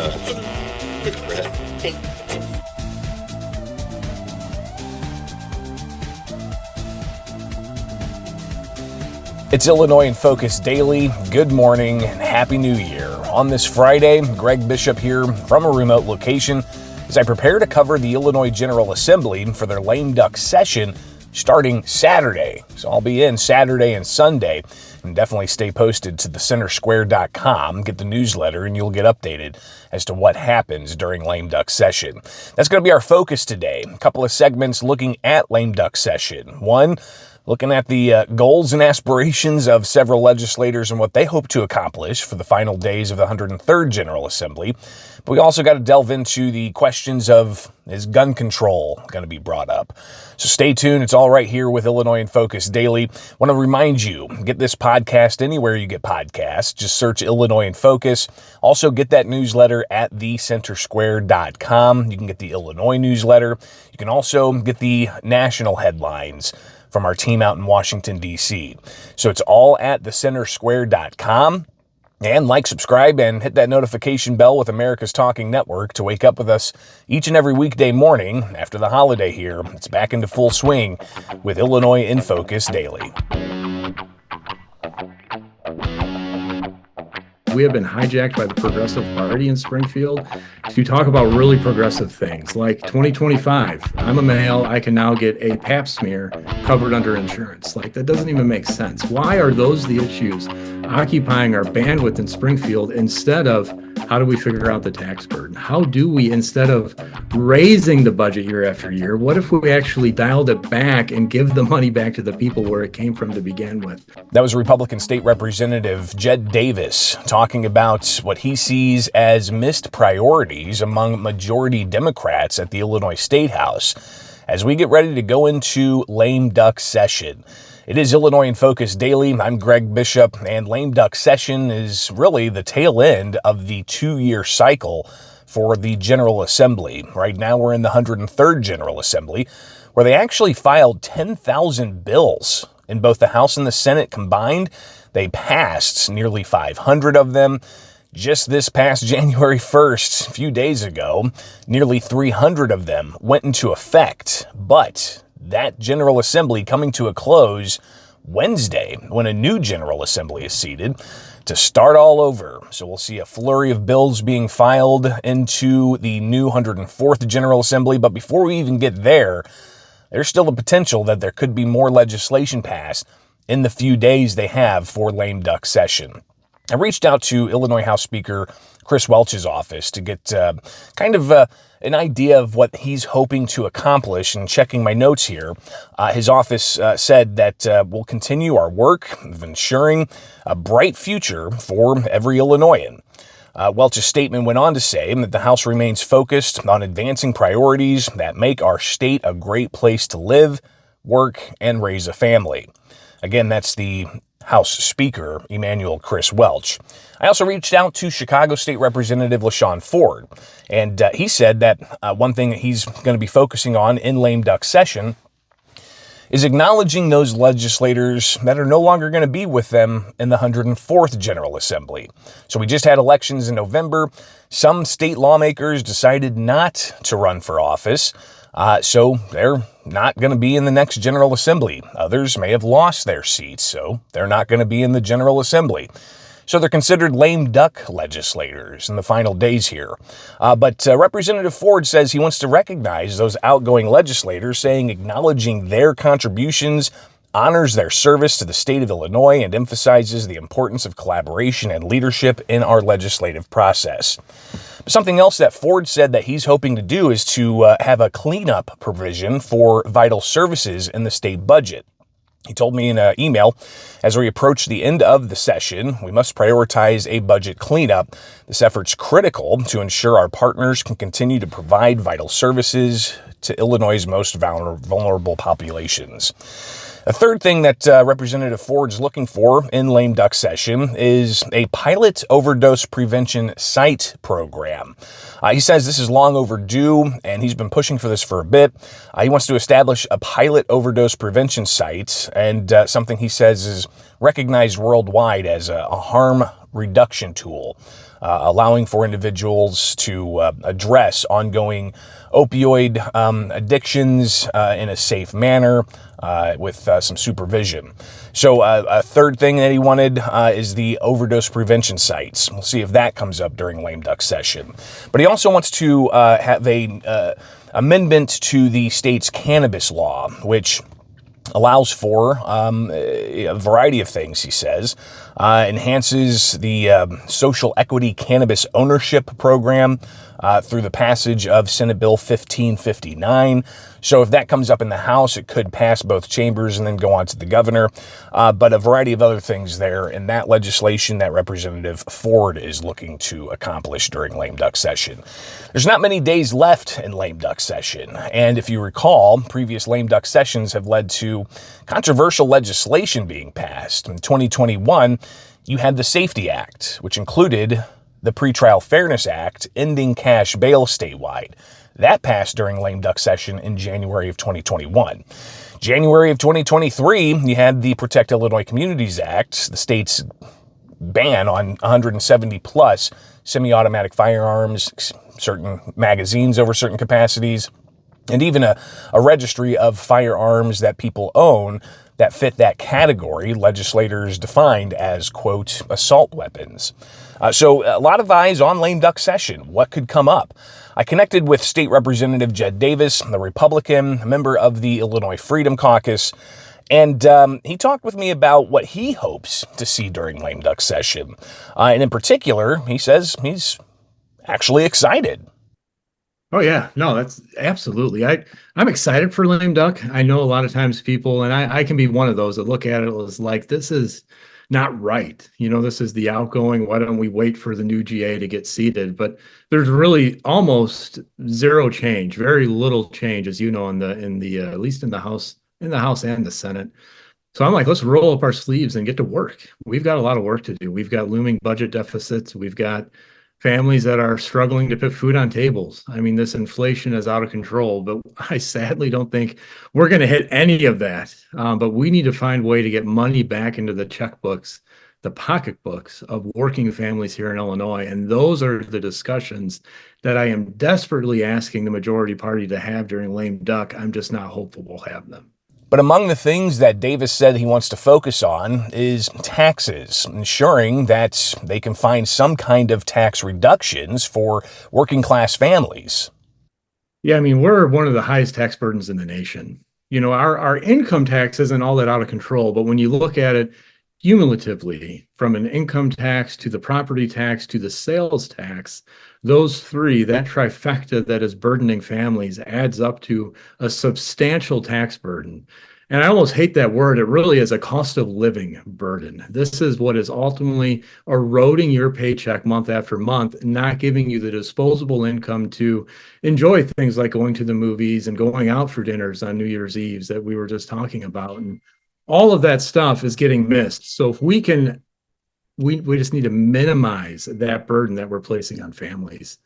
With Brett. Hey. It's Illinois in Focus Daily. Good morning and Happy New Year. On this Friday, Greg Bishop here from a remote location as I prepare to cover the Illinois General Assembly for their lame duck session starting Saturday. So I'll be in Saturday and Sunday, and definitely stay posted to thecentersquare.com, get the newsletter, and you'll get updated as to what happens during lame duck session. That's going to be our focus today. A couple of segments looking at lame duck session. One, looking at the goals and aspirations of several legislators and what they hope to accomplish for the final days of the 103rd General Assembly. But we also got to delve into the questions of, is gun control going to be brought up? So stay tuned. It's all right here with Illinois in Focus Daily. Want to remind you, get this podcast anywhere you get podcasts. Just search Illinois in Focus. Also get that newsletter at thecentersquare.com. You can get the Illinois newsletter. You can also get the national headlines from our team out in Washington, D.C. So it's all at thecentersquare.com. And like, subscribe, and hit that notification bell with America's Talking Network to wake up with us each and every weekday morning after the holiday here. It's back into full swing with Illinois in Focus Daily. We have been hijacked by the Progressive Party in Springfield to talk about really progressive things like 2025. I'm a male. I can now get a pap smear covered under insurance. Like, that doesn't even make sense. Why are those the issues occupying our bandwidth in Springfield instead of how do we figure out the tax burden? How do we, instead of raising the budget year after year, what if we actually dialed it back and give the money back to the people where it came from to begin with? That was Republican State Representative Jed Davis talking about what he sees as missed priorities among majority Democrats at the Illinois State House as we get ready to go into lame duck session. It is Illinois in Focus Daily. I'm Greg Bishop, and lame duck session is really the tail end of the 2-year cycle for the General Assembly. Right now we're in the 103rd General Assembly, where they actually filed 10,000 bills in both the House and the Senate combined. They passed nearly 500 of them. Just this past January 1st, a few days ago, nearly 300 of them went into effect. But that General Assembly coming to a close Wednesday when a new General Assembly is seated to start all over. So we'll see a flurry of bills being filed into the new 104th General Assembly. But before we even get there, there's still the potential that there could be more legislation passed in the few days they have for lame duck session. I reached out to Illinois House Speaker Chris Welch's office to get an idea of what he's hoping to accomplish. And checking my notes here, his office said that we'll continue our work of ensuring a bright future for every Illinoisan. Welch's statement went on to say that the House remains focused on advancing priorities that make our state a great place to live, work, and raise a family. Again, that's the House Speaker, Emanuel Chris Welch. I also reached out to Chicago State Representative LaShawn Ford, and he said that one thing that he's going to be focusing on in lame duck session is acknowledging those legislators that are no longer going to be with them in the 104th General Assembly. So we just had elections in November. Some state lawmakers decided not to run for office. So they're not going to be in the next General Assembly. Others may have lost their seats, so they're not going to be in the General Assembly. So they're considered lame duck legislators in the final days here. But Representative Ford says he wants to recognize those outgoing legislators, saying acknowledging their contributions honors their service to the state of Illinois and emphasizes the importance of collaboration and leadership in our legislative process. Something else that Ford said that he's hoping to do is to have a cleanup provision for vital services in the state budget. He told me in an email, as we approach the end of the session, we must prioritize a budget cleanup. This effort's critical to ensure our partners can continue to provide vital services to Illinois' most vulnerable populations. A third thing that Representative Ford is looking for in lame duck session is a pilot overdose prevention site program. He says this is long overdue, and he's been pushing for this for a bit. He wants to establish a pilot overdose prevention site, and something he says is recognized worldwide as a harm reduction tool, allowing for individuals to address ongoing opioid addictions in a safe manner with some supervision. So a third thing that he wanted is the overdose prevention sites. We'll see if that comes up during lame duck session. But he also wants to have a amendment to the state's cannabis law, which allows for a variety of things, he says. Enhances the social equity cannabis ownership program through the passage of Senate Bill 1559. So if that comes up in the House, it could pass both chambers and then go on to the governor. But a variety of other things there in that legislation that Representative Ford is looking to accomplish during lame duck session. There's not many days left in lame duck session. And if you recall, previous lame duck sessions have led to controversial legislation being passed. In 2021, you had the SAFETY Act, which included the Pretrial Fairness Act, ending cash bail statewide. That passed during lame duck session in January of 2021. January of 2023, you had the Protect Illinois Communities Act, the state's ban on 170 plus semi-automatic firearms, certain magazines over certain capacities, and even a registry of firearms that people own that fit that category, legislators defined as, quote, assault weapons. So a lot of eyes on lame duck session. What could come up? I connected with State Representative Jed Davis, the Republican, a member of the Illinois Freedom Caucus, and he talked with me about what he hopes to see during lame duck session. And in particular, he says he's actually excited. Oh yeah, no, that's absolutely. I'm excited for lame duck. I know a lot of times people, and I can be one of those that look at it as like, this is not right. You know, this is the outgoing. Why don't we wait for the new GA to get seated? But there's really almost zero change, very little change, as you know, in the at least in the House and the Senate. So I'm like, let's roll up our sleeves and get to work. We've got a lot of work to do. We've got looming budget deficits. We've got families that are struggling to put food on tables. I mean, this inflation is out of control, but I sadly don't think we're going to hit any of that. But we need to find a way to get money back into the checkbooks, the pocketbooks of working families here in Illinois. And those are the discussions that I am desperately asking the majority party to have during lame duck. I'm just not hopeful we'll have them. But among the things that Davis said he wants to focus on is taxes, ensuring that they can find some kind of tax reductions for working class families. Yeah, I mean, we're one of the highest tax burdens in the nation. You know, our income tax isn't all that out of control, but when you look at it cumulatively, from an income tax to the property tax to the sales tax, those three, that trifecta that is burdening families, adds up to a substantial tax burden. And I almost hate that word. It really is a cost of living burden. This is what is ultimately eroding your paycheck month after month, not giving you the disposable income to enjoy things like going to the movies and going out for dinners on New Year's Eves that we were just talking about. And all of that stuff is getting missed. So if we can, we just need to minimize that burden that we're placing on families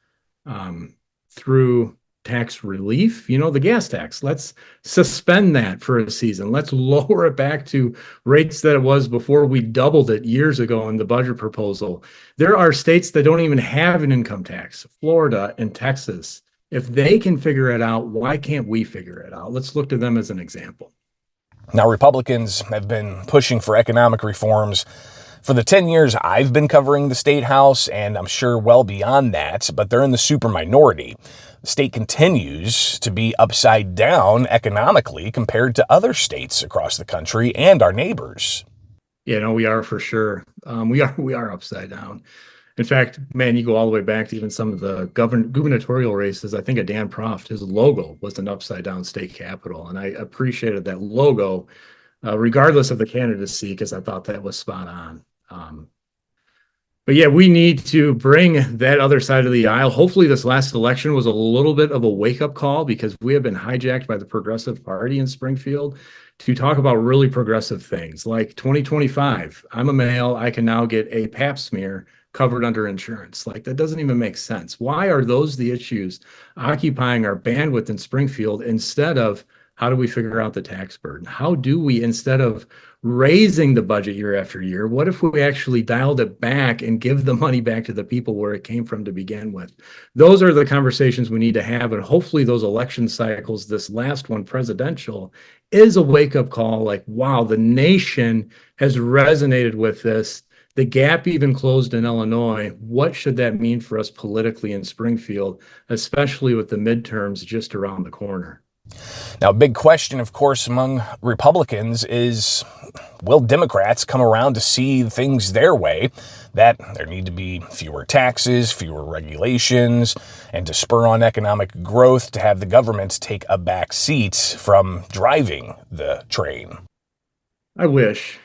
through tax relief. You know, the gas tax, let's suspend that for a season. Let's lower it back to rates that it was before we doubled it years ago in the budget proposal. There are states that don't even have an income tax, Florida and Texas. If they can figure it out, why can't we figure it out? Let's look to them as an example. Now, Republicans have been pushing for economic reforms for the 10 years I've been covering the state house, and I'm sure well beyond that, but they're in the super minority. The state continues to be upside down economically compared to other states across the country and our neighbors. Yeah, no, we are for sure. We are upside down. In fact, man, you go all the way back to even some of the gubernatorial races. I think of Dan Proft, his logo was an upside down state capitol. And I appreciated that logo, regardless of the candidacy, because I thought that was spot on. But yeah, we need to bring that other side of the aisle. Hopefully this last election was a little bit of a wake-up call, because we have been hijacked by the Progressive Party in Springfield to talk about really progressive things like 2025. I'm a male. I can now get a pap smear covered under insurance. Like, that doesn't even make sense. Why are those the issues occupying our bandwidth in Springfield instead of how do we figure out the tax burden? How do we, instead of raising the budget year after year? What if we actually dialed it back and give the money back to the people where it came from to begin with? Those are the conversations we need to have. And hopefully those election cycles, this last one, presidential, is a wake-up call. Like, wow, the nation has resonated with this. The gap even closed in Illinois. What should that mean for us politically in Springfield, especially with the midterms just around the corner? Now, a big question, of course, among Republicans is, will Democrats come around to see things their way, that there need to be fewer taxes, fewer regulations, and to spur on economic growth, to have the government take a back seat from driving the train? I wish.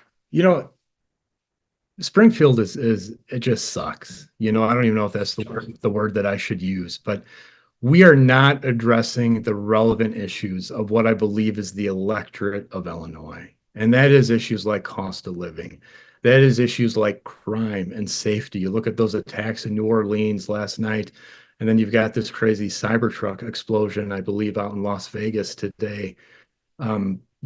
Springfield is it just sucks. I don't even know if that's the word that I should use, but we are not addressing the relevant issues of what I believe is the electorate of Illinois. And that is issues like cost of living. That is issues like crime and safety. You look at those attacks in New Orleans last night, and then you've got this crazy Cybertruck explosion, I believe, out in Las Vegas today.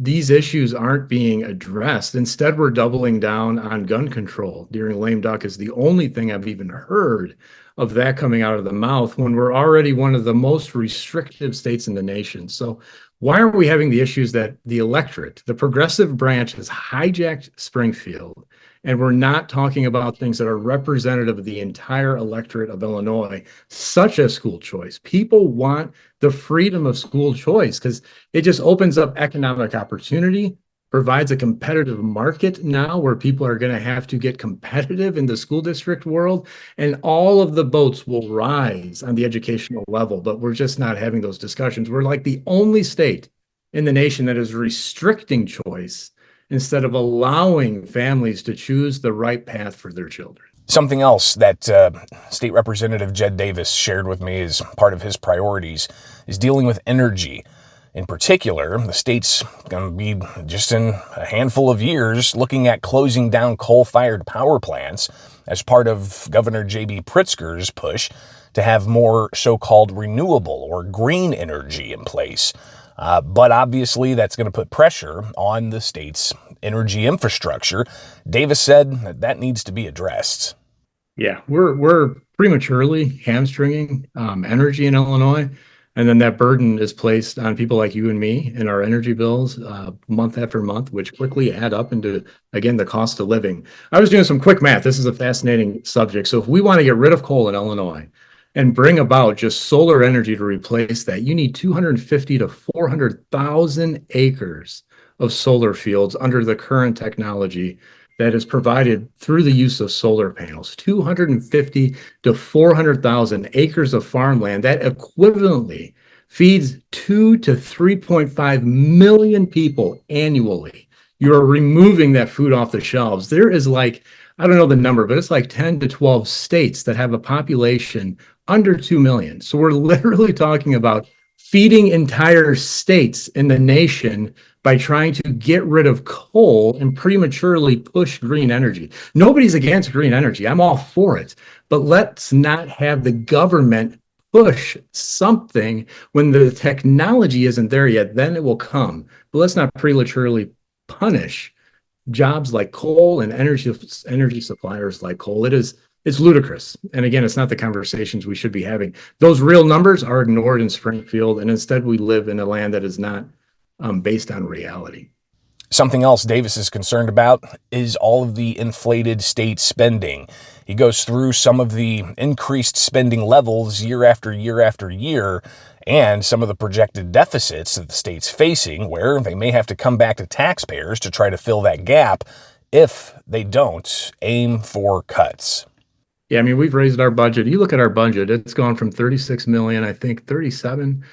These issues aren't being addressed. Instead, we're doubling down on gun control. During lame duck is the only thing I've even heard of that coming out of the mouth when we're already one of the most restrictive states in the nation. So why are we having the issues that the electorate, the progressive branch, has hijacked Springfield, and we're not talking about things that are representative of the entire electorate of Illinois, such as school choice? People want the freedom of school choice because it just opens up economic opportunity, provides a competitive market now where people are going to have to get competitive in the school district world, and all of the boats will rise on the educational level. But we're just not having those discussions. We're like the only state in the nation that is restricting choice instead of allowing families to choose the right path for their children. Something else that State Representative Jed Davis shared with me as part of his priorities is dealing with energy. In particular, the state's going to be, just in a handful of years, looking at closing down coal-fired power plants as part of Governor J.B. Pritzker's push to have more so-called renewable or green energy in place. But obviously, that's going to put pressure on the state's energy infrastructure. Davis said that needs to be addressed. Yeah, we're prematurely hamstringing energy in Illinois. And then that burden is placed on people like you and me in our energy bills month after month, which quickly add up into, again, the cost of living. I was doing some quick math. This is a fascinating subject. So if we want to get rid of coal in Illinois and bring about just solar energy to replace that, you need 250 to 400,000 acres of solar fields under the current technology that is provided through the use of solar panels. 250 to 400,000 acres of farmland that equivalently feeds 2 to 3.5 million people annually. You're removing that food off the shelves. There is like, I don't know the number, but it's like 10 to 12 states that have a population under 2 million. So we're literally talking about feeding entire states in the nation by trying to get rid of coal and prematurely push green energy. Nobody's against green energy. I'm all for it. But let's not have the government push something when the technology isn't there yet. Then it will come. But let's not prematurely punish jobs like coal and energy suppliers like coal. It's ludicrous. And again, it's not the conversations we should be having. Those real numbers are ignored in Springfield, and instead we live in a land that is not based on reality. Something else Davis is concerned about is all of the inflated state spending. He goes through some of the increased spending levels year after year after year, and some of the projected deficits that the state's facing, where they may have to come back to taxpayers to try to fill that gap if they don't aim for cuts. Yeah, I mean, we've raised our budget. You look at our budget, it's gone from 36 million, I think 37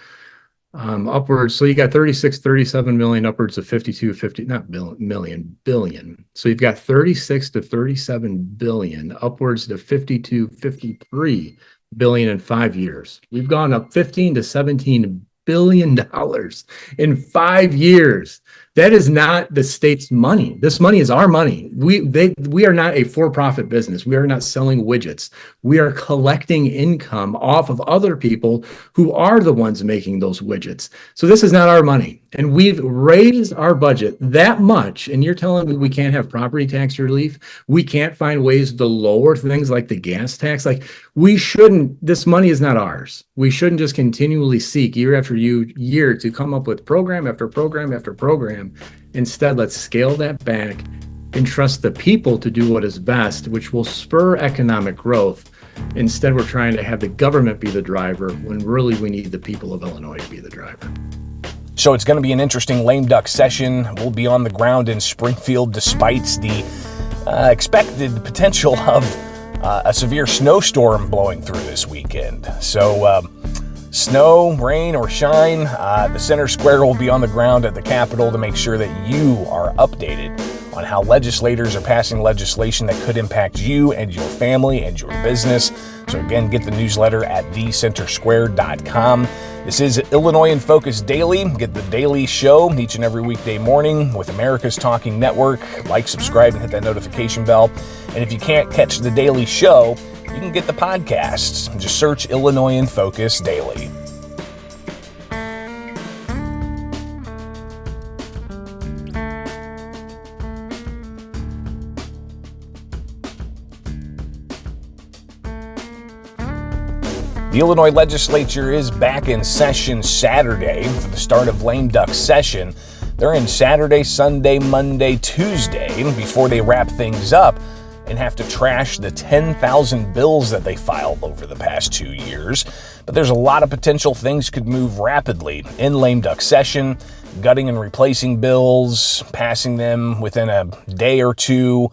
upwards. So you got 36, 37 million, upwards of 52, 50, not million, billion. So you've got 36 to 37 billion, upwards to 52, 53 billion in 5 years. We've gone up 15 to 17 billion dollars in 5 years. That is not the state's money. This money is our money. We are not a for-profit business. We are not selling widgets. We are collecting income off of other people who are the ones making those widgets. So this is not our money. And we've raised our budget that much. And you're telling me we can't have property tax relief? We can't find ways to lower things like the gas tax? Like, we shouldn't, this money is not ours. We shouldn't just continually seek year after year to come up with program after program after program. Instead, let's scale that back and trust the people to do what is best, which will spur economic growth. Instead, we're trying to have the government be the driver when really we need the people of Illinois to be the driver. So it's going to be an interesting lame duck session. We'll be on the ground in Springfield despite the expected potential of a severe snowstorm blowing through this weekend. So snow, rain, or shine, the Center Square will be on the ground at the Capitol to make sure that you are updated on how legislators are passing legislation that could impact you and your family and your business. So again, get the newsletter at thecentersquare.com. This is Illinois in Focus Daily. Get the daily show each and every weekday morning with America's Talking Network. Like, subscribe, and hit that notification bell. And if you can't catch the daily show, you can get the podcasts. Just search Illinois in Focus Daily. The Illinois legislature is back in session Saturday for the start of lame duck session. They're in Saturday, Sunday, Monday, Tuesday before they wrap things up and have to trash the 10,000 bills that they filed over the past 2 years. But there's a lot of potential things could move rapidly in lame duck session, gutting and replacing bills, passing them within a day or two,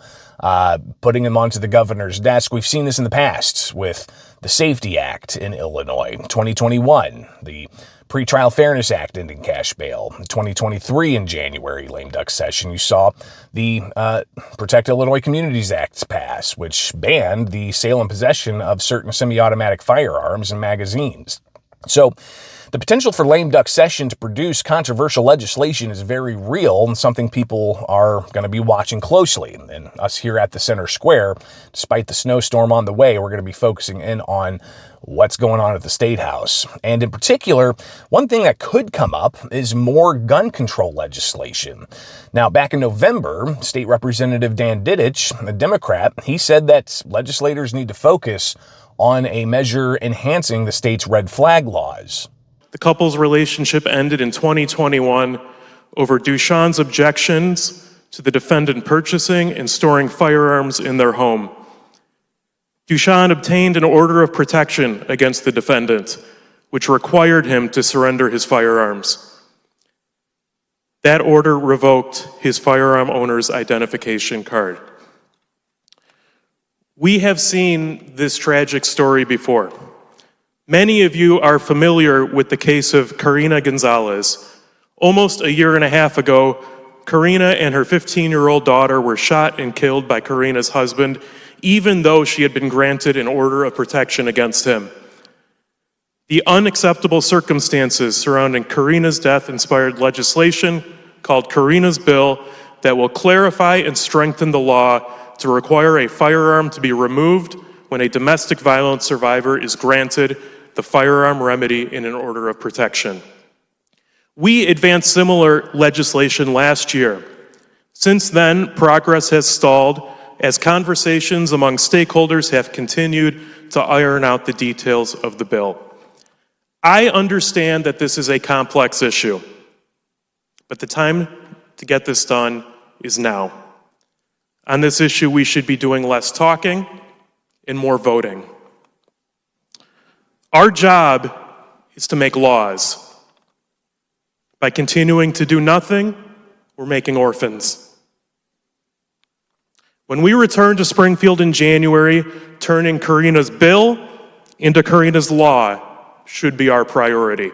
putting them onto the governor's desk. We've seen this in the past with the Safety Act in Illinois, 2021, the Pretrial Fairness Act ending cash bail, 2023 in January, lame duck session, you saw the Protect Illinois Communities Act pass, which banned the sale and possession of certain semi-automatic firearms and magazines. So the potential for lame duck session to produce controversial legislation is very real and something people are going to be watching closely. And us here at the Center Square, despite the snowstorm on the way, we're going to be focusing in on what's going on at the State House. And in particular, one thing that could come up is more gun control legislation. Now, back in November, State Representative Dan Dittich, a Democrat, he said that legislators need to focus on a measure enhancing the state's red flag laws. The couple's relationship ended in 2021 over Dushan's objections to the defendant purchasing and storing firearms in their home. Dushan obtained an order of protection against the defendant, which required him to surrender his firearms. That order revoked his firearm owner's identification card. We have seen this tragic story before. Many of you are familiar with the case of Karina Gonzalez. Almost a year and a half ago, Karina and her 15-year-old daughter were shot and killed by Karina's husband, even though she had been granted an order of protection against him. The unacceptable circumstances surrounding Karina's death inspired legislation called Karina's Bill that will clarify and strengthen the law to require a firearm to be removed when a domestic violence survivor is granted the firearm remedy in an order of protection. We advanced similar legislation last year. Since then, progress has stalled as conversations among stakeholders have continued to iron out the details of the bill. I understand that this is a complex issue, but the time to get this done is now. On this issue, we should be doing less talking and more voting. Our job is to make laws. By continuing to do nothing, we're making orphans. When we return to Springfield in January, turning Karina's bill into Karina's law should be our priority.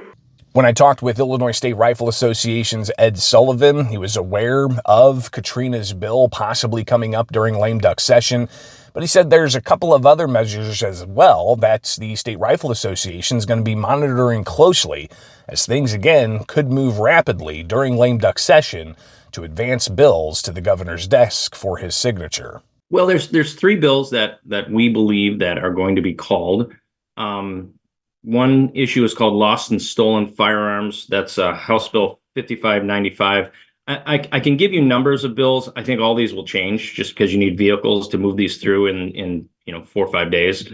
When I talked with Illinois State Rifle Association's Ed Sullivan, he was aware of Katrina's bill possibly coming up during lame duck session, but he said there's a couple of other measures as well that the State Rifle Association is going to be monitoring closely as things, again, could move rapidly during lame duck session to advance bills to the governor's desk for his signature. Well, there's three bills that we believe that are going to be called. One issue is called Lost and Stolen Firearms. That's House Bill 5595. I can give you numbers of bills. I think all these will change just because you need vehicles to move these through in 4 or 5 days.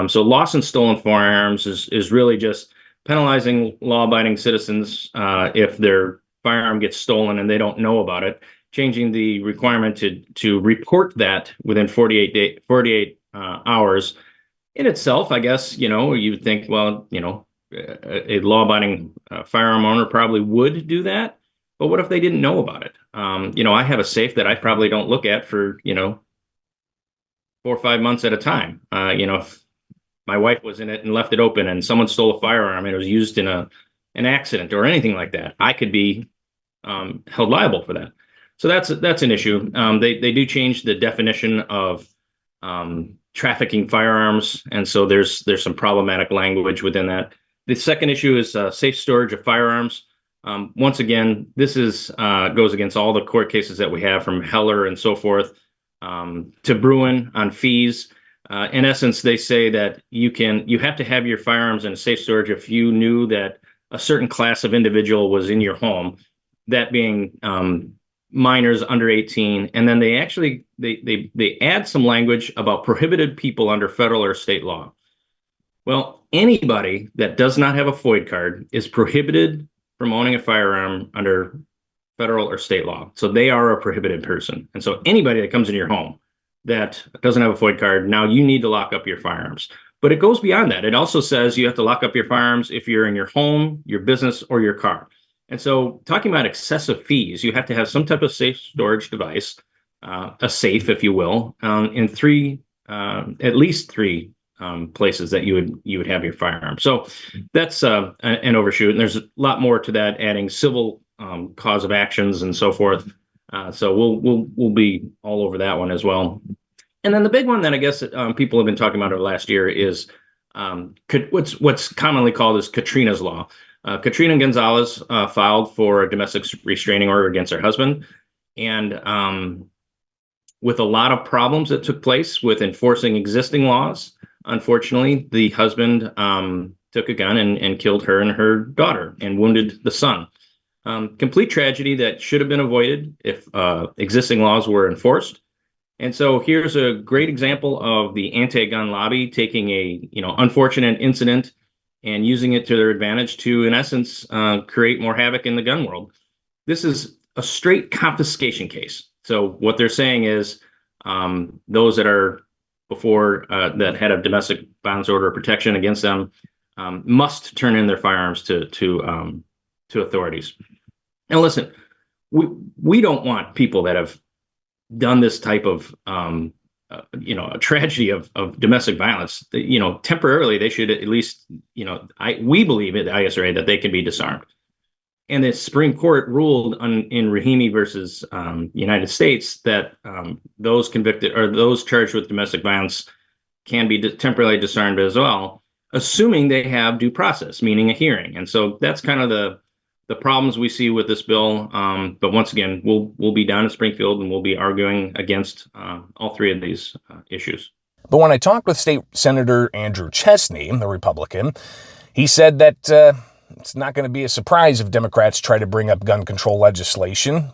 So lost and stolen firearms is really just penalizing law-abiding citizens if their firearm gets stolen and they don't know about it, changing the requirement to report that within 48 hours. In itself, I guess, you would think, well, a law-abiding firearm owner probably would do that. But what if they didn't know about it? I have a safe that I probably don't look at for, 4 or 5 months at a time. If my wife was in it and left it open and someone stole a firearm and it was used in an accident or anything like that, I could be held liable for that. So that's an issue. They do change the definition of trafficking firearms, and so there's some problematic language within that. The second issue is safe storage of firearms. Once again, this goes against all the court cases that we have from Heller and so forth to Bruin on fees. In essence, they say that you have to have your firearms in a safe storage if you knew that a certain class of individual was in your home, that being minors under 18. And then they actually they add some language about prohibited people under federal or state law. Well, anybody that does not have a FOID card is prohibited from owning a firearm under federal or state law. So they are a prohibited person. And so anybody that comes into your home that doesn't have a FOID card, now you need to lock up your firearms. But it goes beyond that. It also says you have to lock up your firearms if you're in your home, your business, or your car. And so talking about excessive fees, you have to have some type of safe storage device, a safe, if you will, in at least three places that you would have your firearm. So that's an overshoot. And there's a lot more to that, adding civil cause of actions and so forth. So we'll be all over that one as well. And then the big one that I guess people have been talking about over the last year is what's commonly called as Katrina's Law. Katrina Gonzalez filed for a domestic restraining order against her husband. And with a lot of problems that took place with enforcing existing laws, unfortunately, the husband took a gun and killed her and her daughter and wounded the son. Complete tragedy that should have been avoided if existing laws were enforced. And so here's a great example of the anti-gun lobby taking a unfortunate incident and using it to their advantage to, in essence, create more havoc in the gun world. This is a straight confiscation case. So what they're saying is those that are before that had a domestic violence order of protection against them must turn in their firearms to authorities. And listen, we don't want people that have done this type of a tragedy of domestic violence. Temporarily they should at least we believe at the ISRA that they can be disarmed. And the Supreme Court ruled in Rahimi versus United States that those convicted or those charged with domestic violence can be temporarily disarmed as well, assuming they have due process, meaning a hearing. And so that's kind of the problems we see with this bill. But once again, we'll be down in Springfield and we'll be arguing against all three of these issues. But when I talked with State Senator Andrew Chesney, the Republican, he said that it's not going to be a surprise if Democrats try to bring up gun control legislation.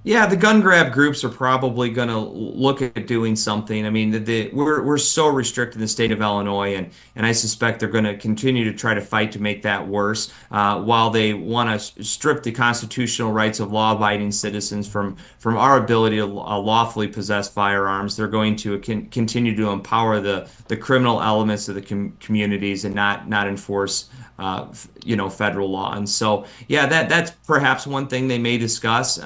Yeah, the gun grab groups are probably going to look at doing something. I mean, we're so restricted in the state of Illinois, and I suspect they're going to continue to try to fight to make that worse. While they want to strip the constitutional rights of law-abiding citizens from our ability to lawfully possess firearms, they're going to continue to empower the criminal elements of the communities and not enforce federal law. And so, yeah, that's perhaps one thing they may discuss.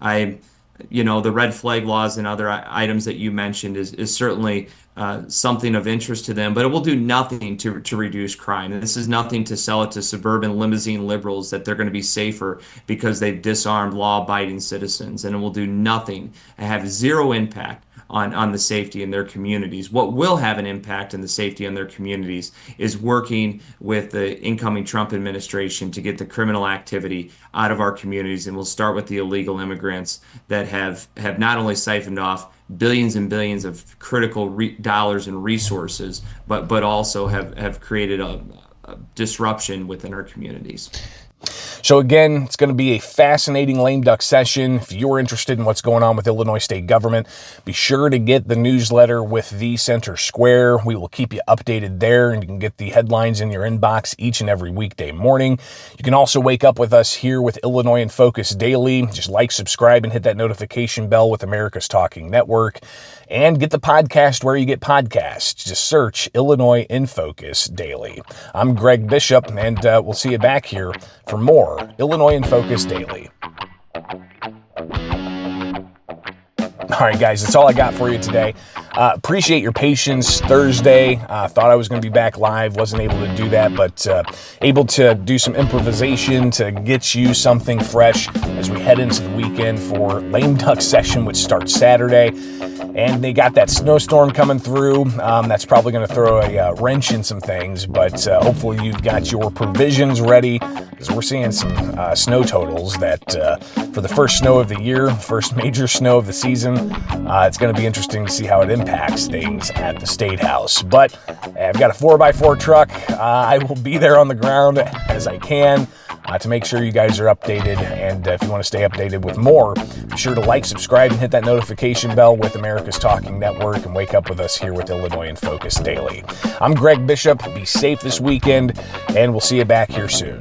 The red flag laws and other items that you mentioned is certainly something of interest to them, but it will do nothing to reduce crime. And this is nothing to sell it to suburban limousine liberals that they're going to be safer because they've disarmed law-abiding citizens. And it will do nothing and have zero impact on the safety in their communities. What will have an impact on the safety in their communities is working with the incoming Trump administration to get the criminal activity out of our communities. And we'll start with the illegal immigrants that have not only siphoned off billions and billions of critical dollars and resources, but also have created a disruption within our communities. So again, it's going to be a fascinating lame duck session. If you're interested in what's going on with Illinois state government, be sure to get the newsletter with the Center Square. We will keep you updated there, and you can get the headlines in your inbox each and every weekday morning. You can also wake up with us here with Illinois in Focus Daily. Just like, subscribe, and hit that notification bell with America's Talking Network. And get the podcast where you get podcasts. Just search Illinois in Focus Daily. I'm Greg Bishop, and we'll see you back here for more Illinois in Focus Daily. All right, guys, that's all I got for you today. Appreciate your patience. Thursday, thought I was going to be back live. Wasn't able to do that, but able to do some improvisation to get you something fresh as we head into the weekend for Lame Duck Session, which starts Saturday. And they got that snowstorm coming through. That's probably going to throw a wrench in some things, but hopefully you've got your provisions ready, because we're seeing some snow totals that for the first snow of the year, first major snow of the season, it's going to be interesting to see how it impacts things at the State House. But I've got a 4x4 truck. I will be there on the ground as I can to make sure you guys are updated. And if you want to stay updated with more, be sure to like, subscribe, and hit that notification bell with America's Talking Network, and wake up with us here with Illinois in Focus Daily. I'm Greg Bishop. Be safe this weekend, and we'll see you back here soon.